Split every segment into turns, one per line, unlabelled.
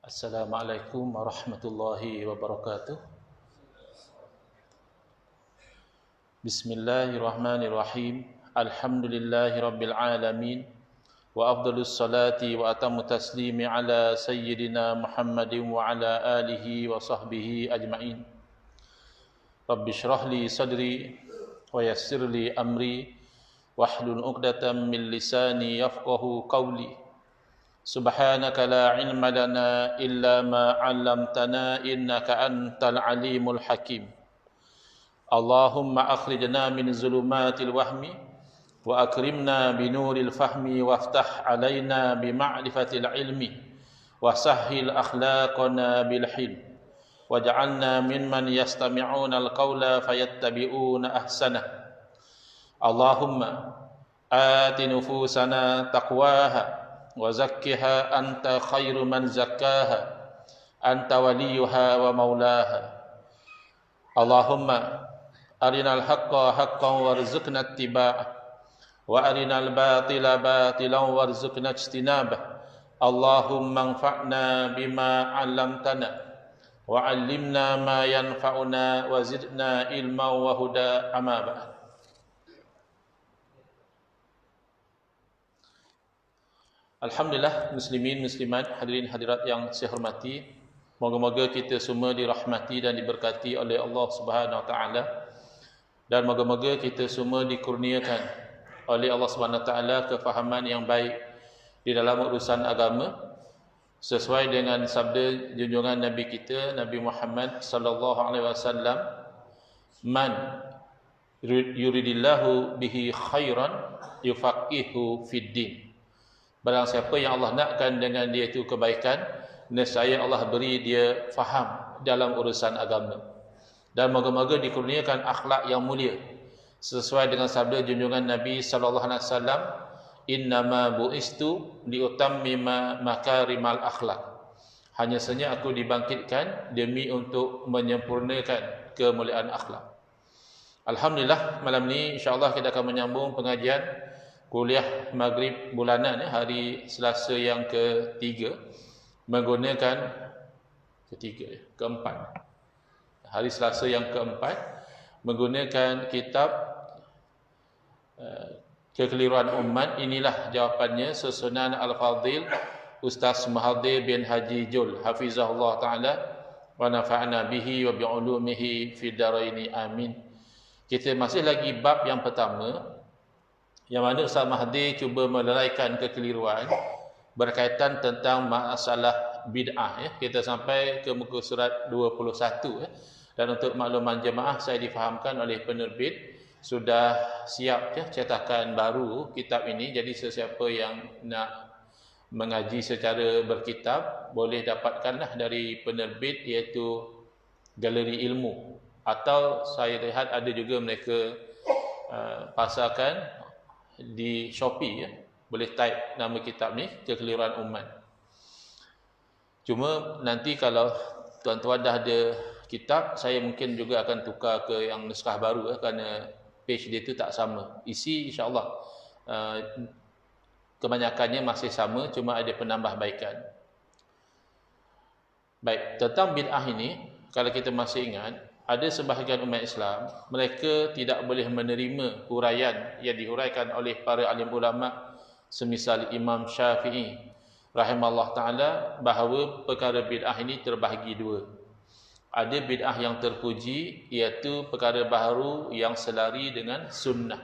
Assalamualaikum warahmatullahi wabarakatuh. Bismillahirrahmanirrahim. Alhamdulillahi rabbil alamin. Wa afdalus salati wa atammu taslimi ala sayyidina Muhammadin wa ala alihi wa sahbihi ajma'in. Rabbi shrah li sadri wa yassir li amri wahlul 'uqdatam min lisani yafqahu qawli. Subhanaka la ilma lana illa ma 'allamtana innaka antal alimul hakim. Allahumma akhrijna min zulumatil wahmi wa akrimna binuril fahmi waftah alaina bima'rifatil ilmi wa sahhil akhlaqana bil hilm waj'alna mimman yastami'una al-qawla fayattabi'una ahsanah. Allahumma ati nufusana taqwaha wa zakkiha anta khairu man zakkaha anta waliyuha wa maulaha. Allahumma arinal haqqa haqqan warzuqna ittiba'ah wa arinal batila batilan warzuqna ijtinabah. Allahumma anfa'na bima 'allamtana wa 'allimna ma yanfa'una wa zidna ilman wa huda. Amma ba'd. Alhamdulillah, muslimin, muslimat, hadirin hadirat yang saya hormati. Moga-moga kita semua dirahmati dan diberkati oleh Allah Subhanahu Wa Taala, dan moga-moga kita semua dikurniakan oleh Allah Subhanahu Wa Taala kefahaman yang baik di dalam urusan agama, sesuai dengan sabda junjungan Nabi kita Nabi Muhammad sallallahu alaihi wasallam, man yuridillahu bihi khairan yufaqihu fid din. Barang siapa yang Allah nakkan dengan dia itu kebaikan, nescaya Allah beri dia faham dalam urusan agama. Dan moga-moga dikurniakan akhlak yang mulia sesuai dengan sabda junjungan Nabi sallallahu alaihi wasallam, innama bu'istu liutammima makarimal akhlak. Hanya saja aku dibangkitkan demi untuk menyempurnakan kemuliaan akhlak. Alhamdulillah, malam ni insya-Allah kita akan menyambung pengajian kuliah maghrib bulanan hari Selasa yang ketiga, menggunakan keempat. Hari Selasa yang keempat menggunakan kitab Kekeliruan Umat. Inilah jawapannya, susunan Al-Fadhil Ustaz Mahathir bin Haji Jul hafizahullah taala wa nafa'na bihi wa bi'ulumihi fid dharaini amin. Kita masih lagi bab yang pertama, yang mana Ustaz Mahathir cuba meleraikan kekeliruan berkaitan tentang masalah bid'ah. Kita sampai ke muka surat 21. Dan untuk makluman jemaah, saya difahamkan oleh penerbit sudah siap cetakan baru kitab ini. Jadi sesiapa yang nak mengaji secara berkitab boleh dapatkanlah dari penerbit, iaitu Galeri Ilmu, atau saya lihat ada juga mereka pasarkan di Shopee. Boleh type nama kitab ni, Kekeliruan Umat. Cuma nanti kalau tuan-tuan dah ada kitab, saya mungkin juga akan tukar ke yang naskah baru kerana page dia tu tak sama. Isi insya-Allah kebanyakannya masih sama, cuma ada penambahbaikan. Baik, tentang bid'ah ini, kalau kita masih ingat, ada sebahagian umat Islam, mereka tidak boleh menerima huraian yang dihuraikan oleh para alim ulama semisal Imam Syafi'i rahimahullah taala, bahawa perkara bid'ah ini terbahagi dua. Ada bid'ah yang terpuji, iaitu perkara baharu yang selari dengan sunnah,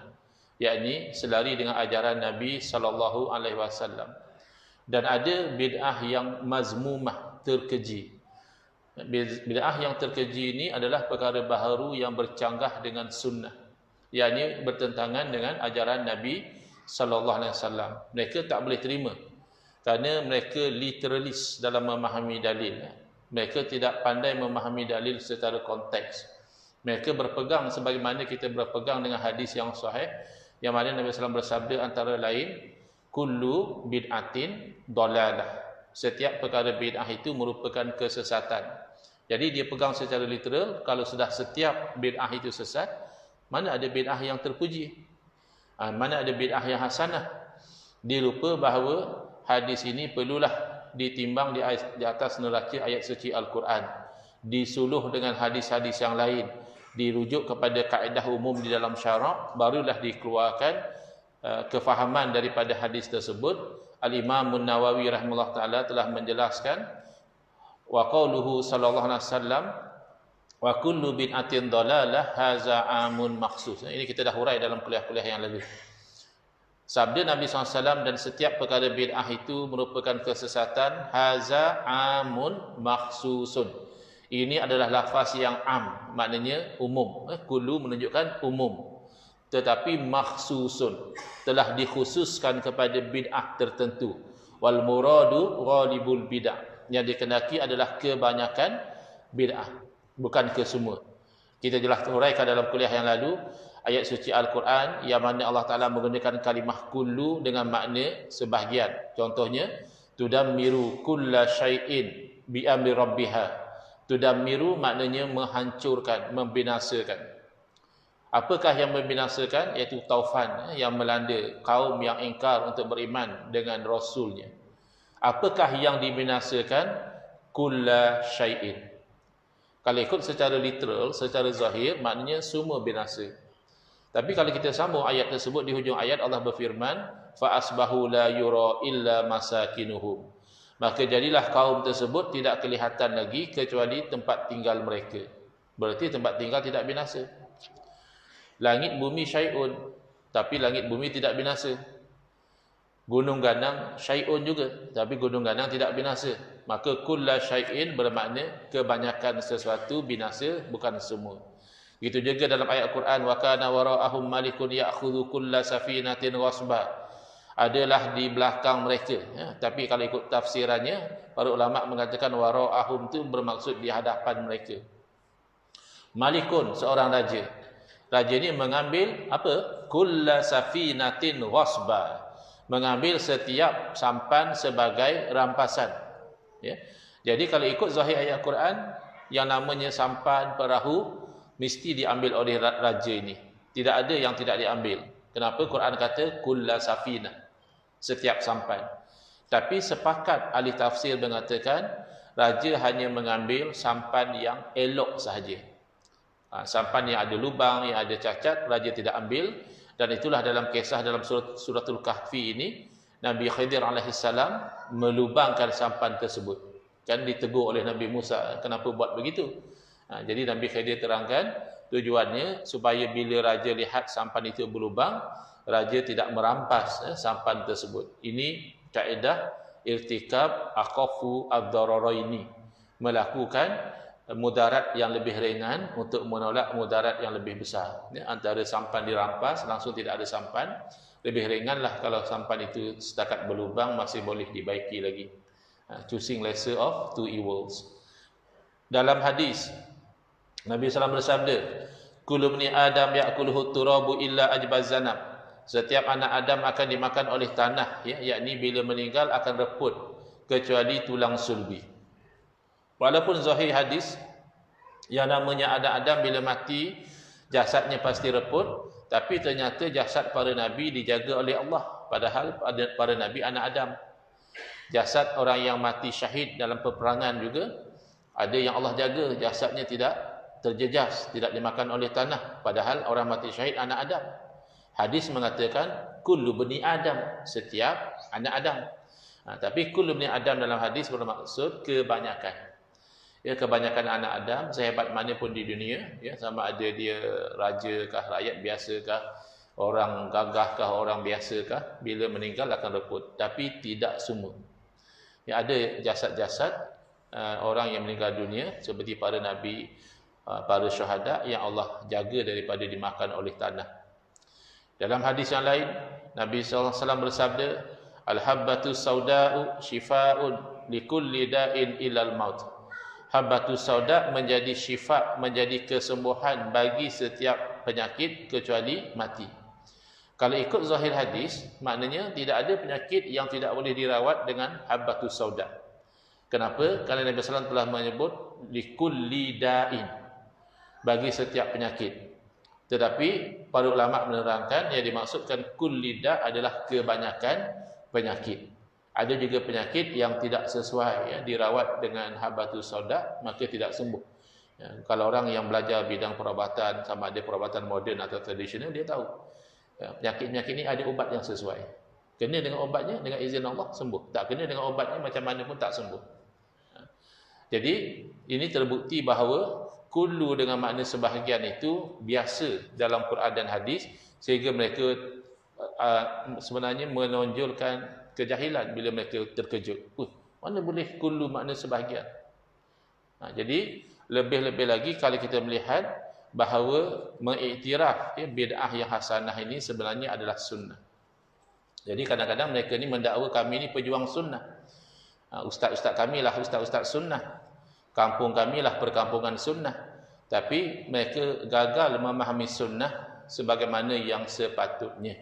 yakni selari dengan ajaran Nabi sallallahu alaihi wasallam. Dan ada bid'ah yang mazmumah, terkeji. Bid'ah yang terkeji ini adalah perkara baharu yang bercanggah dengan sunnah, yakni bertentangan dengan ajaran Nabi sallallahu alaihi wasallam. Mereka tak boleh terima kerana mereka literalis dalam memahami dalil. Mereka tidak pandai memahami dalil secara konteks. Mereka berpegang sebagaimana kita berpegang dengan hadis yang sahih, yang mana Nabi sallallahu alaihi wasallam bersabda antara lain, kullu bid'atin dalalah. Setiap perkara bid'ah itu merupakan kesesatan. Jadi dia pegang secara literal, kalau sudah setiap bid'ah itu sesat, mana ada bid'ah yang terpuji? Mana ada bid'ah yang hasanah? Dia lupa bahawa hadis ini perlulah ditimbang di atas neraca ayat suci Al-Quran, disuluh dengan hadis-hadis yang lain, dirujuk kepada kaedah umum di dalam syarak, barulah dikeluarkan kefahaman daripada hadis tersebut. Al-Imam Nawawi rahimahullah ta'ala telah menjelaskan, wa qauluhu sallallahu alaihi wasallam wa kullu bid'atin dhalalah haza amun maksus. Ini kita dah hurai dalam kuliah-kuliah yang lalu. Sabda Nabi SAW, dan setiap perkara bid'ah itu merupakan kesesatan, haza amun maksusun. Ini adalah lafaz yang am, maknanya umum. Kullu menunjukkan umum, tetapi maksusun, telah dikhususkan kepada bid'ah tertentu. Wal muradu ghalibul bid'ah, yang dikehendaki adalah kebanyakan bid'ah, bukan kesemua. Kita jelas uraikan dalam kuliah yang lalu ayat suci Al-Quran yang mana Allah Ta'ala menggunakan kalimah kullu dengan makna sebahagian. Contohnya, tudammiru kulla syai'in bi amri rabbiha. Tudammiru maknanya menghancurkan, membinasakan. Apakah yang membinasakan? Iaitu taufan yang melanda kaum yang ingkar untuk beriman dengan Rasulnya. Apakah yang dibinasakan? Kulla syai'in. Kalau ikut secara literal, secara zahir, maknanya semua binasa. Tapi kalau kita sambung ayat tersebut, di hujung ayat Allah berfirman, فَأَصْبَحُوا لَا يُرَى إِلَّا مَسَاكِنُهُمْ. Maka jadilah kaum tersebut tidak kelihatan lagi kecuali tempat tinggal mereka. Berarti tempat tinggal tidak binasa. Langit bumi syai'un, tapi langit bumi tidak binasa. Gunung ganang syai'un juga, tapi gunung ganang tidak binasa. Maka kulla syai'in bermakna kebanyakan sesuatu binasa, bukan semua. Itu juga dalam ayat Al-Quran, wa kana wara'ahum malikun ya'khudhu kulla safinatin ghasba. Adalah di belakang mereka. Tapi kalau ikut tafsirannya, para ulama mengatakan wara'ahum itu bermaksud di hadapan mereka. Malikun, seorang raja. Raja ini mengambil apa? Kulla safinatin ghasba. Mengambil setiap sampan sebagai rampasan. Ya. Jadi kalau ikut zahir ayat Al-Quran, yang namanya sampan, perahu, mesti diambil oleh raja ini. Tidak ada yang tidak diambil. Kenapa? Quran kata kulla safina, setiap sampan. Tapi sepakat ahli tafsir mengatakan raja hanya mengambil sampan yang elok sahaja. Sampan yang ada lubang, yang ada cacat, raja tidak ambil. Dan itulah dalam kisah dalam suratul Kahfi ini, Nabi Khidir alaihissalam melubangkan sampan tersebut. Kan ditegur oleh Nabi Musa, kenapa buat begitu? Jadi Nabi Khidir terangkan tujuannya supaya bila raja lihat sampan itu berlubang, raja tidak merampas sampan tersebut. Ini kaedah irtikab aqafu ad-dararaini, melakukan mudarat yang lebih ringan untuk menolak mudarat yang lebih besar. Antara sampan dirampas, langsung tidak ada sampan, lebih ringanlah kalau sampan itu setakat berlubang, masih boleh dibaiki lagi. Choosing lesser of two evils. Dalam hadis, Nabi SAW bersabda, kullu bni Adam ya'kuluhu turabu illa ajbaz zanab. Setiap anak Adam akan dimakan oleh tanah, yakni bila meninggal akan reput, kecuali tulang sulbi. Walaupun zahir hadis yang namanya anak Adam bila mati jasadnya pasti reput, tapi ternyata jasad para nabi dijaga oleh Allah, padahal para nabi anak Adam. Jasad orang yang mati syahid dalam peperangan juga ada yang Allah jaga, jasadnya tidak terjejas, tidak dimakan oleh tanah, padahal orang mati syahid anak Adam. Hadis mengatakan kullu bani Adam, setiap anak Adam. Tapi kullu bani Adam dalam hadis bermaksud kebanyakan. Ya, kebanyakan anak Adam, sehebat mana pun di dunia, ya, sama ada dia raja kah, rakyat biasa kah, orang gagah kah, orang biasa kah, bila meninggal akan reput. Tapi tidak semua. Ya, ada jasad-jasad orang yang meninggal dunia seperti para nabi, para syuhada yang Allah jaga daripada dimakan oleh tanah. Dalam hadis yang lain, Nabi SAW bersabda, al-habbatus sauda'u shifa'un likulli da'in ilal maut. Habbatus sauda menjadi syifa, menjadi kesembuhan bagi setiap penyakit kecuali mati. Kalau ikut zahir hadis, maknanya tidak ada penyakit yang tidak boleh dirawat dengan habbatus sauda. Kenapa? Kerana Nabi SAW telah menyebut likulli da'in, bagi setiap penyakit. Tetapi para ulama menerangkan yang dimaksudkan kulli da' adalah kebanyakan penyakit. Ada juga penyakit yang tidak sesuai, ya, dirawat dengan habatus sauda maka tidak sembuh. Ya, kalau orang yang belajar bidang perubatan, sama ada perubatan moden atau tradisional, dia tahu ya, penyakit-penyakit ini ada ubat yang sesuai. Kena dengan obatnya, dengan izin Allah sembuh. Tak kena dengan obatnya, macam mana pun tak sembuh. Jadi ini terbukti bahawa kullu dengan makna sebahagian itu biasa dalam Quran dan hadis, sehingga mereka sebenarnya menonjolkan kejahilan bila mereka terkejut. Mana boleh kullu makna sebahagian? Jadi lebih-lebih lagi kalau kita melihat bahawa mengiktiraf bid'ah yang hasanah ini sebenarnya adalah sunnah. Jadi kadang-kadang mereka ni mendakwa kami ni pejuang sunnah. Ustaz-ustaz kami lah ustaz-ustaz sunnah. Kampung kami lah perkampungan sunnah. Tapi mereka gagal memahami sunnah sebagaimana yang sepatutnya.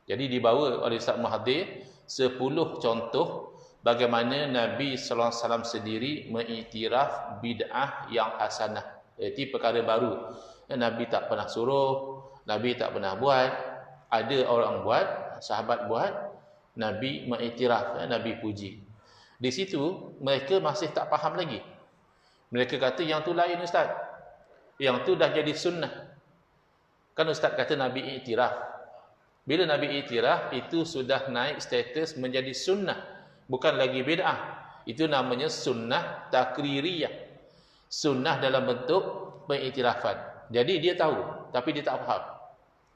Jadi dibawa oleh Ustaz Muhaddir 10 contoh bagaimana Nabi sallallahu alaihi wasallam sendiri mengiktiraf bid'ah yang hasanah. Iaitu perkara baru. Nabi tak pernah suruh, Nabi tak pernah buat, ada orang buat, sahabat buat, Nabi mengiktiraf, Nabi puji. Di situ mereka masih tak faham lagi. Mereka kata yang tu lain ustaz. Yang tu dah jadi sunnah. Kan ustaz kata Nabi iktiraf. Bila Nabi iktiraf, itu sudah naik status menjadi sunnah, bukan lagi bid'ah. Itu namanya sunnah takririyah. Sunnah dalam bentuk pengiktirafan. Jadi dia tahu, tapi dia tak faham.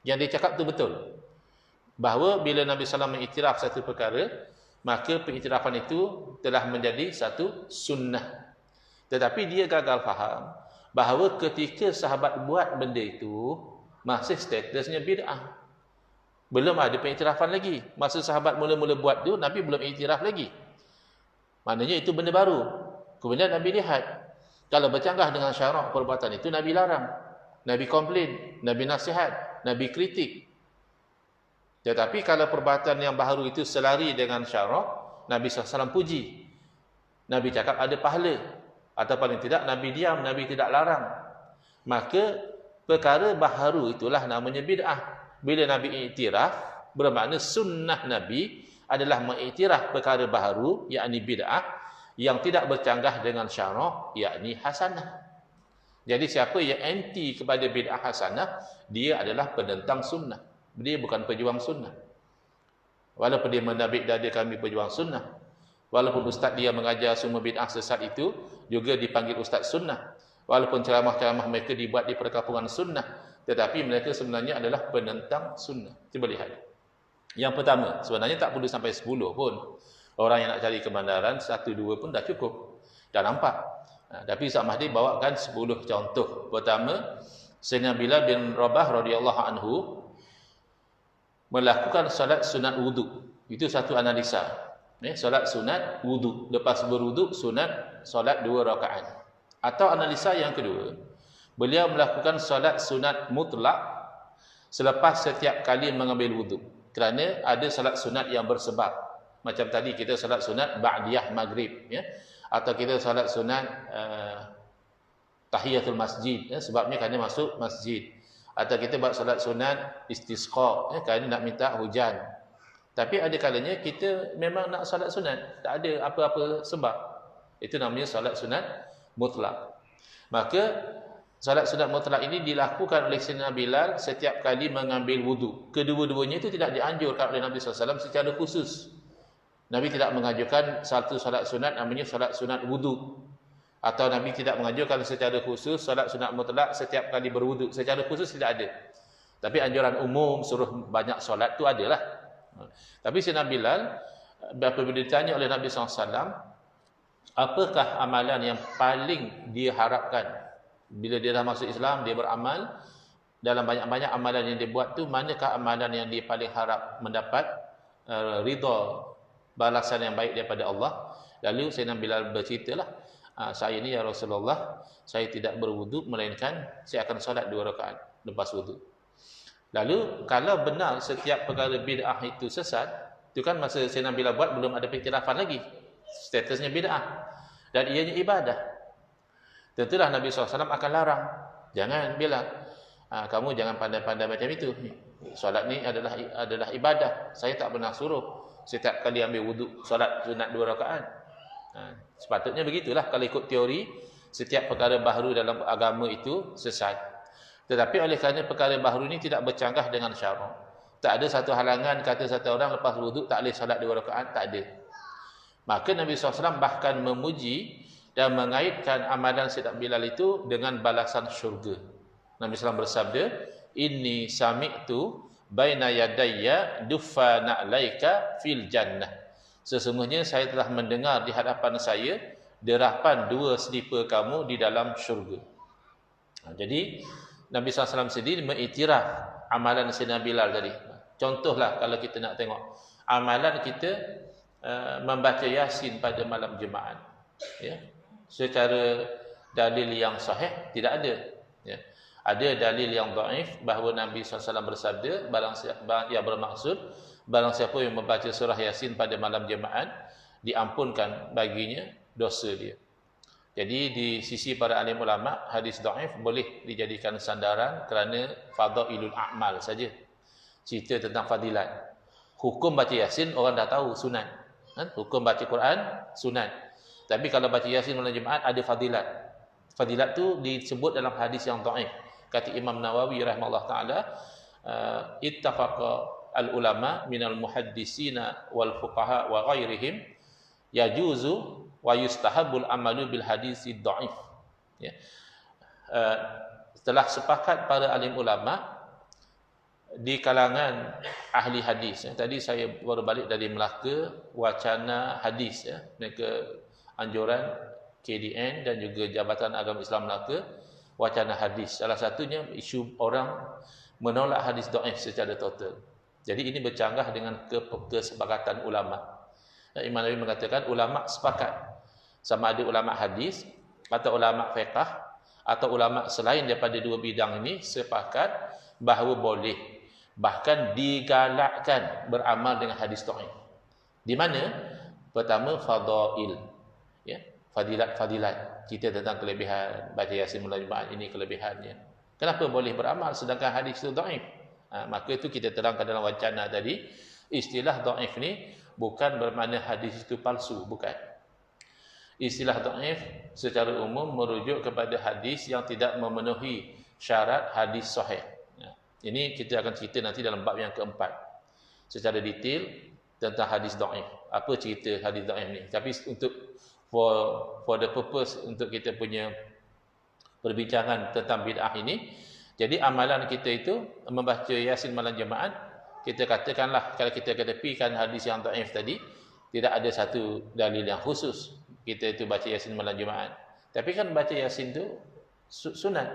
Yang dia cakap tu betul. Bahawa bila Nabi SAW mengiktiraf satu perkara, maka pengiktirafan itu telah menjadi satu sunnah. Tetapi dia gagal faham bahawa ketika sahabat buat benda itu, masih statusnya bid'ah. Belum ada pengiktirafan lagi. Masa sahabat mula-mula buat tu, Nabi belum iktiraf lagi. Maknanya itu benda baru. Kemudian Nabi lihat, kalau bercanggah dengan syarak perbuatan itu, Nabi larang. Nabi komplain, Nabi nasihat, Nabi kritik. Tetapi kalau perbuatan yang baru itu selari dengan syarak, Nabi SAW puji. Nabi cakap ada pahala. Atau paling tidak, Nabi diam, Nabi tidak larang. Maka perkara baharu itulah namanya bid'ah. Bila Nabi iktiraf, bermakna sunnah Nabi adalah mengiktiraf perkara baharu, yakni bid'ah, yang tidak bercanggah dengan syarak, yakni hasanah. Jadi siapa yang anti kepada bid'ah hasanah, dia adalah penentang sunnah. Dia bukan pejuang sunnah. Walaupun dia menabik dada kami pejuang sunnah, walaupun ustaz dia mengajar semua bid'ah sesat itu, juga dipanggil ustaz sunnah. Walaupun ceramah-ceramah mereka dibuat di perkampungan sunnah, tetapi mereka sebenarnya adalah penentang sunnah. Cuba lihat. Yang pertama, sebenarnya tak perlu sampai 10 pun. Orang yang nak cari kebenaran, 1-2 pun dah cukup. Dah nampak. Tapi Ustaz Mahdi bawakan 10 contoh. Pertama, Sayyidina Bilal bin Rabah radhiyallahu anhu melakukan solat sunat wudu. Itu satu analisa. Solat sunat wudu. Lepas berwudu, sunat solat 2 rakaat. Atau analisa yang kedua, beliau melakukan solat sunat mutlak selepas setiap kali mengambil wudu. Kerana ada solat sunat yang bersebab. Macam tadi kita solat sunat ba'diyah maghrib, ya. Atau kita solat sunat tahiyatul masjid, ya, sebabnya kerana masuk masjid. Atau kita buat solat sunat istisqa, ya, kerana nak minta hujan. Tapi ada kalanya kita memang nak solat sunat, tak ada apa-apa sebab. Itu namanya solat sunat mutlak. Maka solat sunat mutlak ini dilakukan oleh Sayyidina Bilal setiap kali mengambil wudu. Kedua-duanya itu tidak dianjurkan oleh Nabi SAW secara khusus. Nabi tidak mengajukan satu solat sunat namanya solat sunat wudu. Atau Nabi tidak mengajukan secara khusus solat sunat mutlak setiap kali berwudu. Secara khusus tidak ada. Tapi anjuran umum suruh banyak solat itu adalah. Tapi Sayyidina Bilal, apabila ditanya oleh Nabi SAW, apakah amalan yang paling dia harapkan? Bila dia dah masuk Islam, dia beramal. Dalam banyak-banyak amalan yang dia buat tu, manakah amalan yang dia paling harap mendapat ridha, balasan yang baik daripada Allah? Lalu Sayyidina Bilal berceritalah, saya ni ya Rasulullah, saya tidak berwudu, melainkan saya akan solat 2 rakaat lepas wudu. Lalu kalau benar setiap perkara bid'ah itu sesat, itu kan masa Sayyidina Bilal buat belum ada pengiktirafan lagi. Statusnya bid'ah. Dan ianya ibadah. Tentulah Nabi SAW akan larang. Jangan Bilal, kamu jangan pandai-pandai macam itu. Solat ni adalah ibadah. Saya tak pernah suruh. setiap kali ambil wuduk solat sunat 2 rakaat. Sepatutnya begitulah kalau ikut teori, setiap perkara baharu dalam agama itu sesat. Tetapi oleh kerana perkara baharu ini tidak bercanggah dengan syarak, tak ada satu halangan kata satu orang lepas wuduk tak boleh solat 2 rakaat, tak ada. Maka Nabi SAW bahkan memuji dan mengaitkan amalan Sayyidina Bilal itu dengan balasan syurga. Nabi SAW bersabda, inni sami'tu baina yadayya duffa na'laika fil jannah. Sesungguhnya saya telah mendengar di hadapan saya derapan 2 selipar kamu di dalam syurga. Jadi Nabi SAW sendiri mengiktiraf amalan Sayyidina Bilal tadi. Contohlah kalau kita nak tengok amalan kita membaca Yasin pada malam Jumaat, ya, secara dalil yang sahih tidak ada, ya. Ada dalil yang dhaif bahawa Nabi SAW bersabda, yang bermaksud barang siapa yang membaca surah Yasin pada malam Jumaat diampunkan baginya dosa dia. Jadi di sisi para alim ulama, hadis dhaif boleh dijadikan sandaran kerana fadailul a'mal saja, cerita tentang fadilat. Hukum baca Yasin orang dah tahu sunat. Hukum baca Quran sunat. Tapi kalau baca Yasin malam Jumaat ada fadilat. Fadilat tu disebut dalam hadis yang dhaif. Kata Imam Nawawi rahimahullah taala, ittafaqa al ulama minal muhaddisina wal fuqaha wa ghairihim yajuzu wa yustahabul amalu bil hadisi dhaif. Ya. Telah sepakat para alim ulama di kalangan ahli hadis, ya. Tadi saya baru balik dari Melaka, wacana hadis, ya. Mereka anjuran KDN dan juga Jabatan Agama Islam Melaka, wacana hadis. Salah satunya isu orang menolak hadis dhaif secara total. Jadi ini bercanggah dengan kesepakatan ulama. Imam Nawawi mengatakan ulama sepakat, sama ada ulama hadis atau ulama fiqh atau ulama selain daripada 2 bidang ini sepakat bahawa boleh, bahkan digalakkan beramal dengan hadis dhaif. Di mana? Pertama, fadail, ya, fadilat. Cerita tentang kelebihan baca Yasin malam Jumaat, ini kelebihannya. Kenapa boleh beramal sedangkan hadis itu dhaif? Maka itu kita terangkan dalam wacana tadi, istilah dhaif ni bukan bermakna hadis itu palsu, bukan. Istilah dhaif secara umum merujuk kepada hadis yang tidak memenuhi syarat hadis sahih. Ini kita akan cerita nanti dalam bab yang keempat secara detail tentang hadis dhaif. Apa cerita hadis dhaif ni? Tapi untuk for the purpose untuk kita punya perbincangan tentang bid'ah ini, jadi amalan kita itu membaca Yasin malam Jumaat, kita katakanlah kalau kita ketepikan hadis yang dhaif tadi, tidak ada satu dalil yang khusus kita itu baca Yasin malam Jumaat. Tapi kan baca Yasin itu sunat.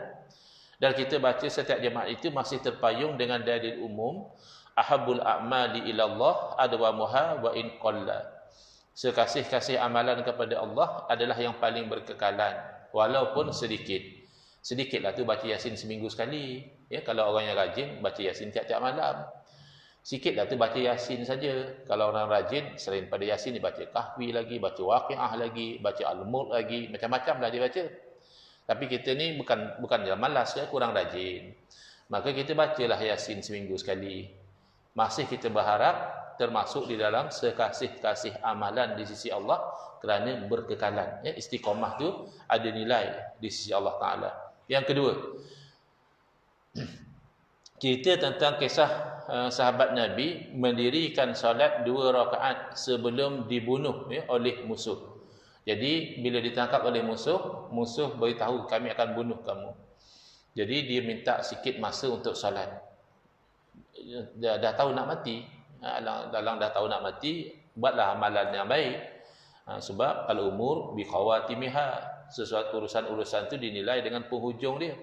Dan kita baca setiap Jumaat itu masih terpayung dengan dalil umum, ahabul a'mali ilallah adwamuha wa in qalla. Sekasih-kasih amalan kepada Allah adalah yang paling berkekalan walaupun sedikit. Sedikitlah tu baca Yasin seminggu sekali. Ya, kalau orang yang rajin baca Yasin tiap-tiap malam. Sikitlah tu baca Yasin saja. Kalau orang rajin selain pada Yasin dia baca Kahfi lagi, baca Waqiah lagi, baca Al-Mulk lagi, macam-macam lah dia baca. Tapi kita ni bukan malas, ya, kurang rajin. Maka kita bacalah Yasin seminggu sekali. Masih kita berharap termasuk di dalam sekasih-kasih amalan di sisi Allah kerana berkekalan. Ya, istiqamah tu ada nilai di sisi Allah Ta'ala. Yang kedua, cerita tentang kisah sahabat Nabi mendirikan solat 2 rakaat sebelum dibunuh, ya, oleh musuh. Jadi bila ditangkap oleh musuh beritahu kami akan bunuh kamu. Jadi dia minta sikit masa untuk solat. Dah tahu nak mati. Dalam dah tahu nak mati, buatlah amalan yang baik. Sebab al-umur biqawatimiha, sesuatu urusan-urusan tu dinilai dengan penghujung dia.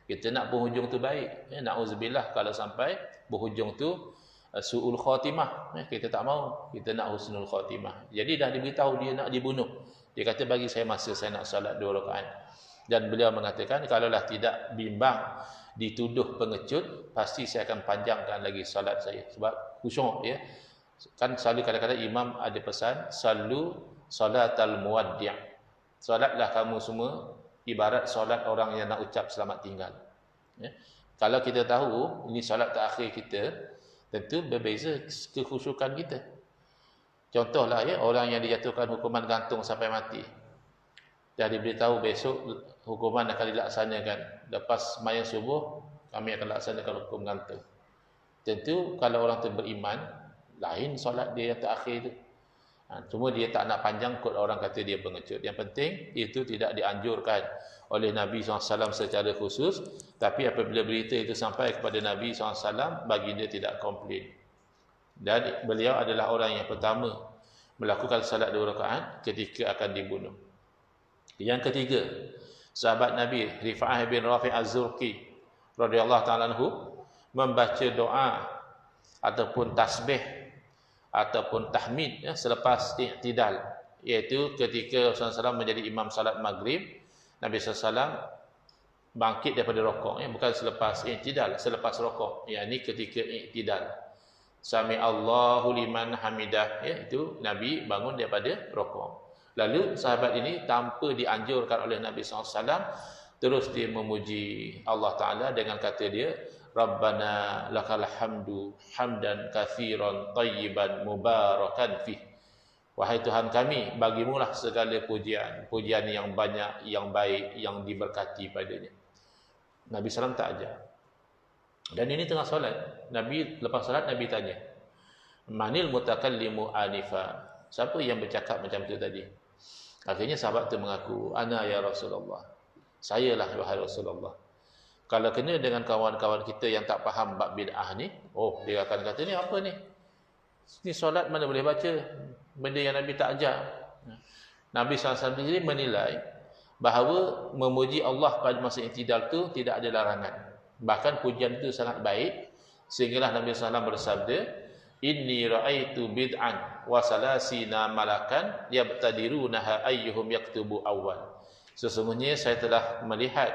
Kita nak penghujung tu baik. Na'udzubillah kalau sampai penghujung tu su'ul khatimah. Kita tak mau. Kita nak husnul khatimah. Jadi dah diberitahu dia nak dibunuh. Dia kata bagi saya masa, saya nak salat 2 rakaat. Dan beliau mengatakan kalaulah tidak bimbang dituduh pengecut, pasti saya akan panjangkan lagi salat saya. Sebab khusyuk, ya. Kan selalu kadang-kadang imam ada pesan, sallu salatal muwaddi'. Salatlah kamu semua ibarat solat orang yang nak ucap selamat tinggal. Ya. Kalau kita tahu ini solat terakhir kita, tentu berbeza kekhusyukan kita. Contohlah ya, orang yang dijatuhkan hukuman gantung sampai mati. Dah diberitahu besok hukuman akan dilaksanakan. Lepas sembahyang subuh, kami akan laksanakan hukum gantung. Tentu kalau orang tu beriman, lain solat dia yang terakhir tu. Cuma dia tak nak panjang kot orang kata dia pengecut. Yang penting itu tidak dianjurkan oleh Nabi SAW secara khusus. Tapi apabila berita itu sampai kepada Nabi SAW, baginda tidak komplain. Dan beliau adalah orang yang pertama melakukan salat 2 rakaat ketika akan dibunuh. Yang ketiga, sahabat Nabi Rifa'ah bin Rafi' Az-Zurqi radhiyallahu ta'ala anhu membaca doa ataupun tasbih ataupun tahmid ya, selepas i'tidal, iaitu ketika Rasulullah SAW menjadi imam salat maghrib, Nabi SAW bangkit daripada rokok ya, bukan selepas i'tidal, selepas rokok, yakni ketika i'tidal. Sami Allahu liman hamidah, ya, itu Nabi bangun daripada rokok. Lalu sahabat ini tanpa dianjurkan oleh Nabi SAW, terus dia memuji Allah Ta'ala dengan kata dia, Rabbana lakal hamdu hamdan kathiran tayyiban mubarakan fih. Wahai Tuhan kami, bagimulah segala pujian, pujian yang banyak, yang baik, yang diberkati padanya. Nabi SAW tak ajar. Dan ini tengah solat. Nabi lepas solat Nabi tanya, Manil mutakallimu anifa? Siapa yang bercakap macam tu tadi? Akhirnya sahabat tu mengaku, Ana ya Rasulullah. Sayalah wahai Rasulullah. Kalau kena dengan kawan-kawan kita yang tak faham bab bid'ah ni, oh dia akan kata ni apa ni? Ni solat mana boleh baca benda yang Nabi tak ajar. Nabi SAW sendiri menilai bahawa memuji Allah pada masa i'tidal tu tidak ada larangan. Bahkan pujian itu sangat baik, sehinggalah Nabi SAW bersabda, Inni ra'aitu bid'an wa salasina malakan yabtadirunaha ayyuhum yaktubu awal. Sesungguhnya saya telah melihat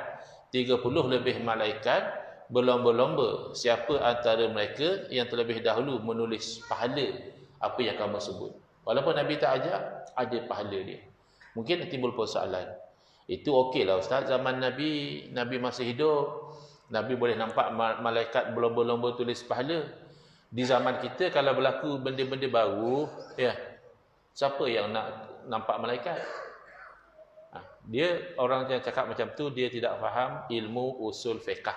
30 lebih malaikat berlomba-lomba siapa antara mereka yang terlebih dahulu menulis pahala apa yang kamu sebut. Walaupun Nabi tak ajar, ada pahala dia. Mungkin timbul persoalan. Itu okeylah Ustaz, zaman Nabi masih hidup, Nabi boleh nampak malaikat berlomba-lomba tulis pahala. Di zaman kita kalau berlaku benda-benda baru, ya, siapa yang nak nampak malaikat? Dia orang yang cakap macam tu dia tidak faham ilmu usul fiqh.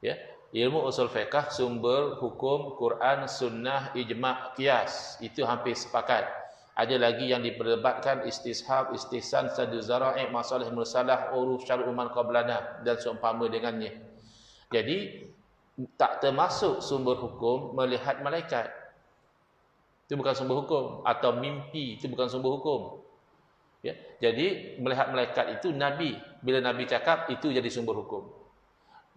Ya, ilmu usul fiqh sumber hukum Quran, sunnah, ijma', qiyas, itu hampir sepakat. Ada lagi yang diperdebatkan istishab, istihsan, sadu zara'i, masalah mursalah, uruf syar'u man qablana dan seumpama dengannya. Jadi tak termasuk sumber hukum melihat malaikat. Itu bukan sumber hukum, atau mimpi itu bukan sumber hukum. Ya, jadi melihat malaikat itu Nabi, bila Nabi cakap itu jadi sumber hukum.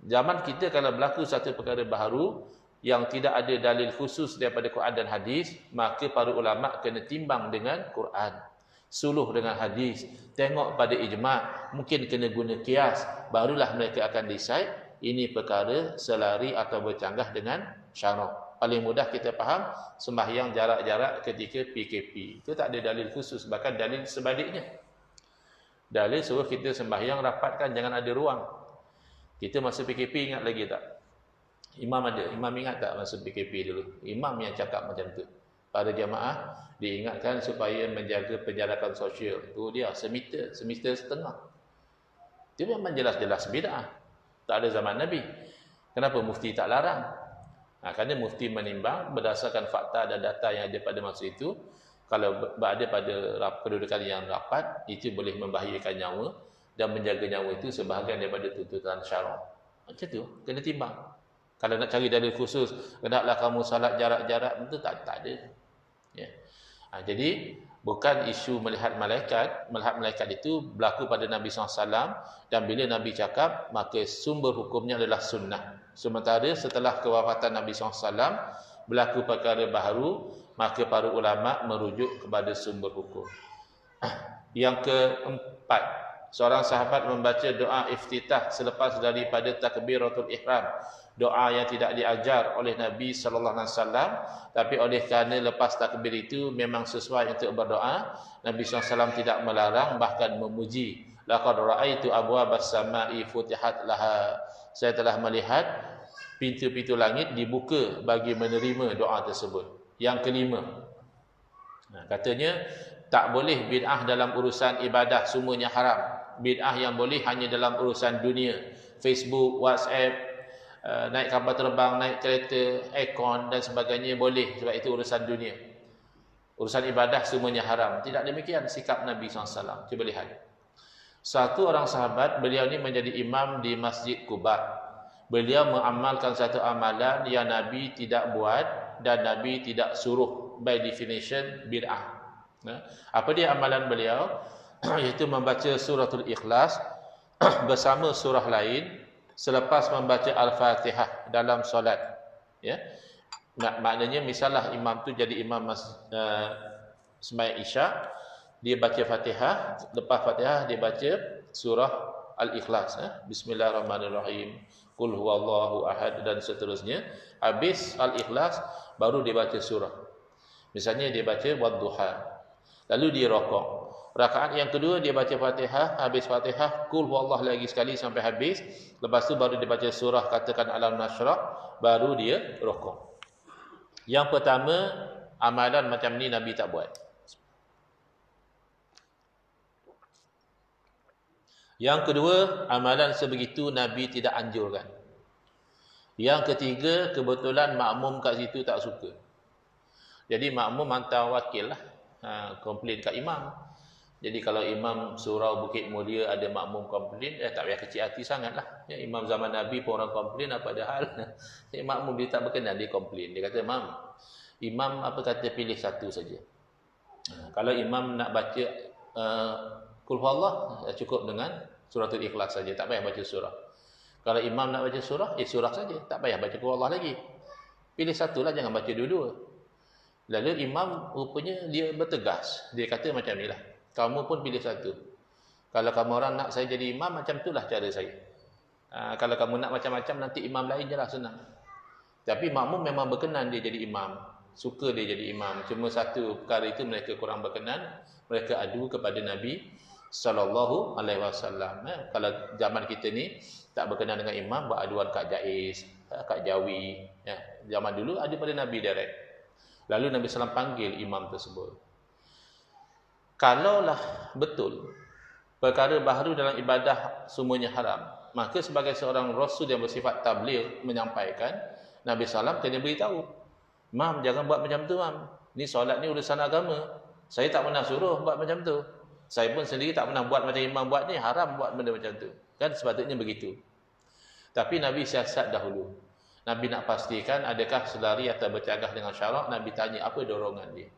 Zaman kita kalau berlaku satu perkara baru yang tidak ada dalil khusus daripada Quran dan hadis, maka para ulama kena timbang dengan Quran, suluh dengan hadis, tengok pada ijma', mungkin kena guna qiyas, barulah mereka akan decide ini perkara selari atau bercanggah dengan syarak. Paling mudah kita faham sembahyang jarak-jarak ketika PKP. Itu tak ada dalil khusus, bahkan dalil sebaliknya. Dalil suruh kita sembahyang rapatkan, jangan ada ruang. Kita masa PKP ingat lagi tak? Imam ada, imam ingat tak masa PKP dulu? Imam yang cakap macam tu. Pada jamaah diingatkan supaya menjaga penjarakan sosial. Itu dia semeter setengah. Itu memang jelas-jelas bid'ah. Tak ada zaman Nabi. Kenapa mufti tak larang? Kerana mufti menimbang berdasarkan fakta dan data yang ada pada masa itu, kalau berada pada kedudukan yang rapat, itu boleh membahayakan nyawa, dan menjaga nyawa itu sebahagian daripada tuntutan syarak. Macam tu, kena timbang. Kalau nak cari dalil khusus, hendaklah kamu salat jarak-jarak, itu tak ada. Ya. Jadi bukan isu melihat malaikat itu berlaku pada Nabi SAW, dan bila Nabi cakap, maka sumber hukumnya adalah sunnah. Sementara setelah kewafatan Nabi SAW, berlaku perkara baru, maka para ulama merujuk kepada sumber hukum. Yang keempat, seorang sahabat membaca doa iftitah selepas daripada takbiratul ihram. Doa yang tidak diajar oleh Nabi SAW, tapi oleh kerana lepas takbir itu memang sesuai untuk berdoa, Nabi SAW tidak melarang, bahkan memuji. Laqad ra'aitu abwabas sama'i futihat laha. Saya telah melihat pintu-pintu langit dibuka bagi menerima doa tersebut. Yang kelima, Katanya tak boleh bid'ah dalam urusan ibadah, semuanya haram. Bid'ah yang boleh hanya dalam urusan dunia, Facebook, WhatsApp, naik kapal terbang, naik kereta, aircon dan sebagainya boleh, sebab itu urusan dunia. Urusan ibadah semuanya haram. Tidak demikian sikap Nabi SAW. Cuba lihat. Satu orang sahabat, beliau ni menjadi imam di Masjid Quba. Beliau mengamalkan satu amalan yang Nabi tidak buat dan Nabi tidak suruh. By definition, bid'ah. Apa dia amalan beliau? Iaitu membaca suratul Ikhlas bersama surah lain selepas membaca Al-Fatihah dalam solat. Ya. Maknanya misalnya imam tu jadi imam sembahyang Isyak, dia baca Fatihah, lepas Fatihah dia baca surah Al-Ikhlas, Bismillahirrahmanirrahim, Qul huwallahu ahad dan seterusnya. Habis Al-Ikhlas baru dia baca surah. Misalnya dia baca Wadduha, lalu dia rokok. Rakaat yang kedua dia baca Fatihah, habis Fatihah Qul huwallahu lagi sekali sampai habis. Lepas tu baru dia baca surah, katakan Alam Nashrah, baru dia rokok. Yang pertama, amalan macam ni Nabi tak buat. Yang kedua, amalan sebegitu Nabi tidak anjurkan. Yang ketiga, kebetulan makmum kat situ tak suka. Jadi makmum hantar wakil lah, komplain kat imam. Jadi kalau imam surau Bukit Mulia ada makmum komplain, tak payah kecil hati sangat lah. Ya, imam zaman Nabi pun orang komplain, apa dah hal. Makmum dia tak berkenan, dia komplain. Dia kata, imam apa kata pilih satu saja. Kalau imam nak baca Qul huwallah, cukup dengan suratul Ikhlas saja, tak payah baca surah. Kalau imam nak baca surah, surah saja, tak payah baca Qul huwallah lagi. Pilih satulah, jangan baca dua-dua. Lalu imam rupanya dia bertegas. Dia kata macam ni lah, kamu pun pilih satu. Kalau kamu orang nak saya jadi imam, macam itulah cara saya. Kalau kamu nak macam-macam, nanti imam lain je lah, senang. Tapi makmum memang berkenan dia jadi imam, suka dia jadi imam. Cuma satu perkara itu mereka kurang berkenan. Mereka adu kepada Nabi SAW. Kalau zaman kita ni tak berkenan dengan imam, buat aduan kat Jais, kat Jawi. Zaman dulu adu pada Nabi direct. Lalu Nabi SAW panggil imam tersebut. Kalaulah betul perkara baharu dalam ibadah semuanya haram, maka sebagai seorang Rasul yang bersifat tabligh menyampaikan, Nabi SAW kena beritahu, Mam, jangan buat macam tu, Mam. Ni solat ni urusan agama. Saya tak pernah suruh buat macam tu. Saya pun sendiri tak pernah buat macam imam buat ni. Haram buat benda macam tu. Kan sepatutnya begitu. Tapi Nabi siasat dahulu. Nabi nak pastikan adakah selari atau bercagah dengan syarak. Nabi tanya apa dorongan dia.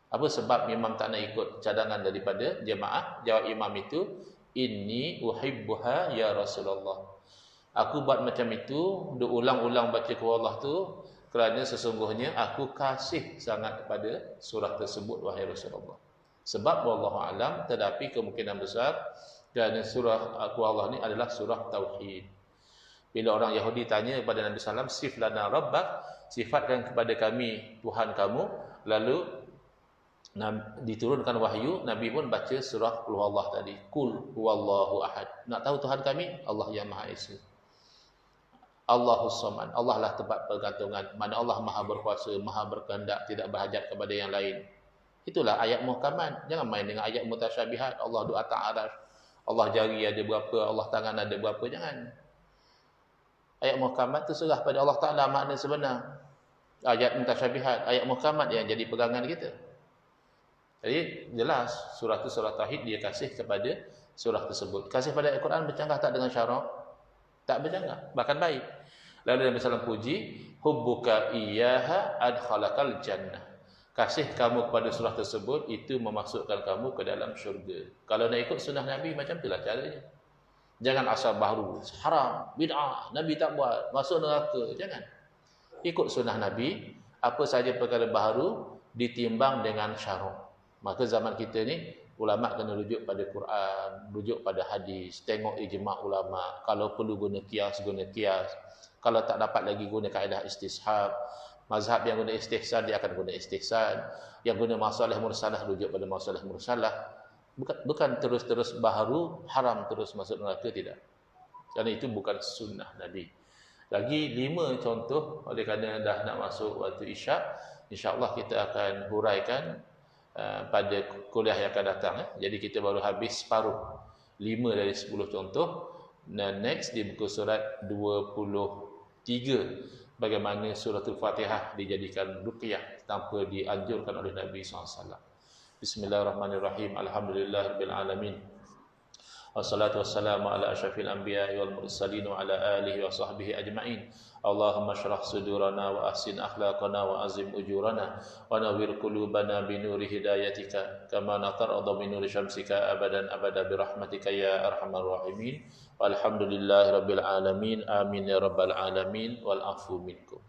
Apa sebab imam tak nak ikut cadangan daripada jemaah? Jawab imam itu, Inni uhibbuha ya Rasulullah. Aku buat macam itu, ulang-ulang baca Allah tu, kerana sesungguhnya aku kasih sangat kepada surah tersebut, wahai Rasulullah. Sebab wallahu alam, tetapi kemungkinan besar kerana surah Allah ni adalah surah Tauhid. Bila orang Yahudi tanya kepada Nabi SAW, sif lana rabbak, sifatkan kepada kami Tuhan kamu. Lalu diturunkan wahyu, Nabi pun baca surah Qul huwallah tadi. Qul huwallahu ahad. Nak tahu Tuhan kami? Allah yang Maha Esa. Allahus Samad. Allah lah tempat pergantungan. Mana Allah Maha berkuasa, Maha berkehendak, tidak berhajat kepada yang lain. Itulah ayat muhkamat. Jangan main dengan ayat mutasyabihat. Allah du atas aras, Allah jari ada berapa, Allah tangan ada berapa. Jangan. Ayat muhkamat tu serah pada Allah Ta'ala makna sebenar. Ayat mutasyabihat, ayat muhkamat yang jadi pegangan kita. Jadi jelas surah tu surah Tauhid, dia kasih kepada surah tersebut. Kasih pada Al-Quran bercanggah tak dengan syarak? Tak bercanggah, bahkan baik. Lalu Nabi SAW puji, hubbuka iyyaha adkhalakal jannah. Kasih kamu kepada surah tersebut itu memasukkan kamu ke dalam syurga. Kalau nak ikut sunnah Nabi, macam itulah caranya. Jangan asal baharu, haram, bid'ah, Nabi tak buat, masuk neraka. Jangan. Ikut sunnah Nabi, apa saja perkara baharu ditimbang dengan syarak. Maka zaman kita ni, ulama kena rujuk pada Quran, rujuk pada hadis, tengok ijma' ulama. Kalau perlu guna kias, guna kias. Kalau tak dapat lagi guna kaedah istishab. Mazhab yang guna istihsan, dia akan guna istihsan. Yang guna masalah mursalah, rujuk pada masalah mursalah. Bukan terus-terus baharu, haram terus masuk neraka, tidak. Kerana itu bukan sunnah Nabi. Lagi 5 contoh, oleh kerana dah nak masuk waktu Isyak, insya-Allah kita akan huraikan pada kuliah yang akan datang. Jadi kita baru habis separuh, 5 dari 10 contoh. Dan next di buku surat 23, bagaimana suratul Fatihah dijadikan ruqyah tanpa dianjurkan oleh Nabi SAW. Bismillahirrahmanirrahim. Alhamdulillahirabbil alamin. Wassalatu wassalamu ala asyrafil anbiya'i wal mursalin wa ala alihi wa sahbihi ajma'in. Allahumma syrah sudurana wa ahsin akhlaqana wa azim ujurana wa nawwir qulubana bi nuri hidayatika kama natarada bi nuri syamsika abadan abada bi rahmatika ya arhamar rahimin. Walhamdulillahi rabbil alamin. Amin ya rabbal alamin. Wal afu minkum.